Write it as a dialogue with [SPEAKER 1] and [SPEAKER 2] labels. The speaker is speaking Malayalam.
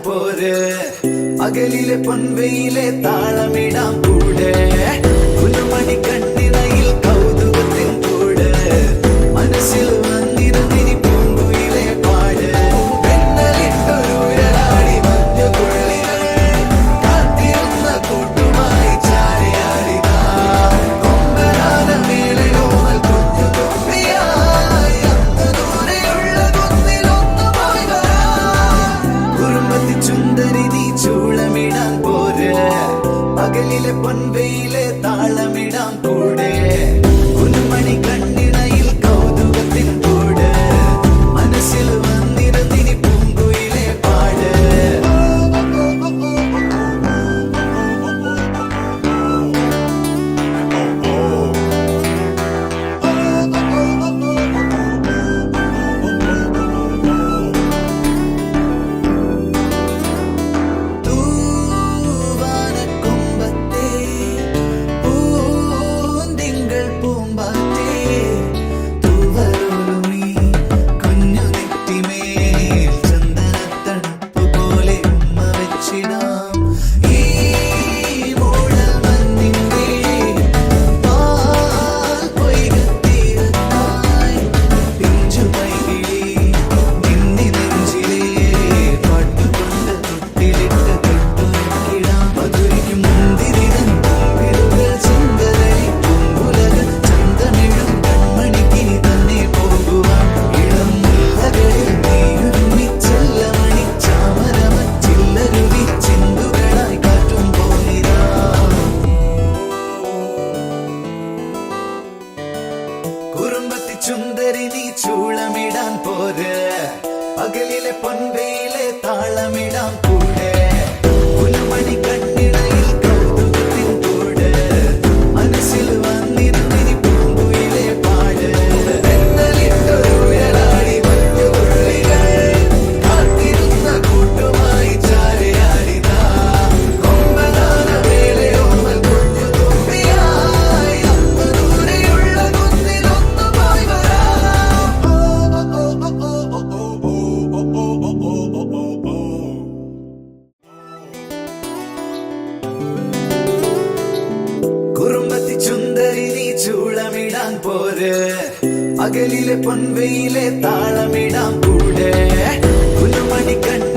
[SPEAKER 1] പോര് പകലിലെ പൊൻവെയിലെ താളമിടാം കൂടെ പുതുമണി കണ്ണിണയിൽ കൗതുകത്തിൻ കൂടെ മനസ്സിൽ വന്നിരുന്നിനി പൂങ്കുയിലെ പാട് പെണ്ണലിട്ടൊരുരാടി മഞ്ഞുകുള്ളികൾ കാത്തിരുന്ന കൂട്ടുമായി ചാരിയാടിതാ കൊമ്പനാന മേളയോമൽ കുഞ്ഞു തുമ്പിയായി അന്ന് ദൂരെയുള്ള കുന്നിലൊന്നുമായി വരാം കുറുമ്പത്തി ചുന്ദരി നീ ചൂളമിടാൻ പോര് പകലിലെ പൊൻവെയിലെ താളമിടാം കൂടെ കുഞ്ഞുമണി കണ്ണിണയിൽ കൗതുകത്തിൻ കൂടെ മനസ്സിൽ വന്നിരുന്നിനി പൂങ്കുയിലെ പാട് തൂവാനക്കൊമ്പത്തെ പൂന്തിങ്കൾ പൂമ്പാറ്റേ തൂവലോലുമീ കുഞ്ഞു നെറ്റിമേൽ ചന്ദനത്തണുപ്പ് പോലെ ഉമ്മ വെച്ചിടാം ഈ മൂടൽ മഞ്ഞിന്റെ പാൽ പൊയ്കത്തീരത്തായി പിഞ്ചു പൈകിളി നിന്നി നെഞ്ചിലെ പാട്ടുകൊണ്ട് തൊട്ടിലിട്ട് തൊട്ടുവെക്കിടാം മധുരിക്കും മുന്തിരിതൻ പൂവിലുകൾ ചിന്തലി പൂങ്കുലക ചന്തമിഴും കൺമണിക്കിനി തന്നെ പോകുവാൻ ഇളം മുല്ലകളിൽ നീയുരുമി ചെല്ലമണി ചാമരമച്ചില്ലരുവി ചിന്തുകളായി കാറ്റും പോയിരാ കുറുമ്പത്തി ചുന്ദരി നീ ചൂളമിടാൻ പോര് പകലിലെ പൊൻവെയിലെ താളമിടാം കൂടെ കുഞ്ഞുമണി കണ്ണിണയിൽ കൗതുകത്തിൻ കൂടെ മനസ്സിൽ വന്നിരുന്നിനി പൂങ്കുയിലെ പാട് പെണ്ണലിട്ടൊരുരാടി മഞ്ഞുകുള്ളികൾ കാത്തിരുന്ന കൂട്ടുമായി ചാരിയാടിതാ കൊമ്പനാന മേളയോമൽ കുഞ്ഞു തുമ്പിയായി അന്ന് ദൂരെയുള്ള കുന്നിലൊന്നുമായി കുറുമ്പത്തി ചുന്ദരി നീ ചൂളമിടാൻ പോര് പകലിലെ പൊൻവെയിലെ താളമിടാം കൂടെ കുഞ്ഞുമണി കണ്ണിണയിൽ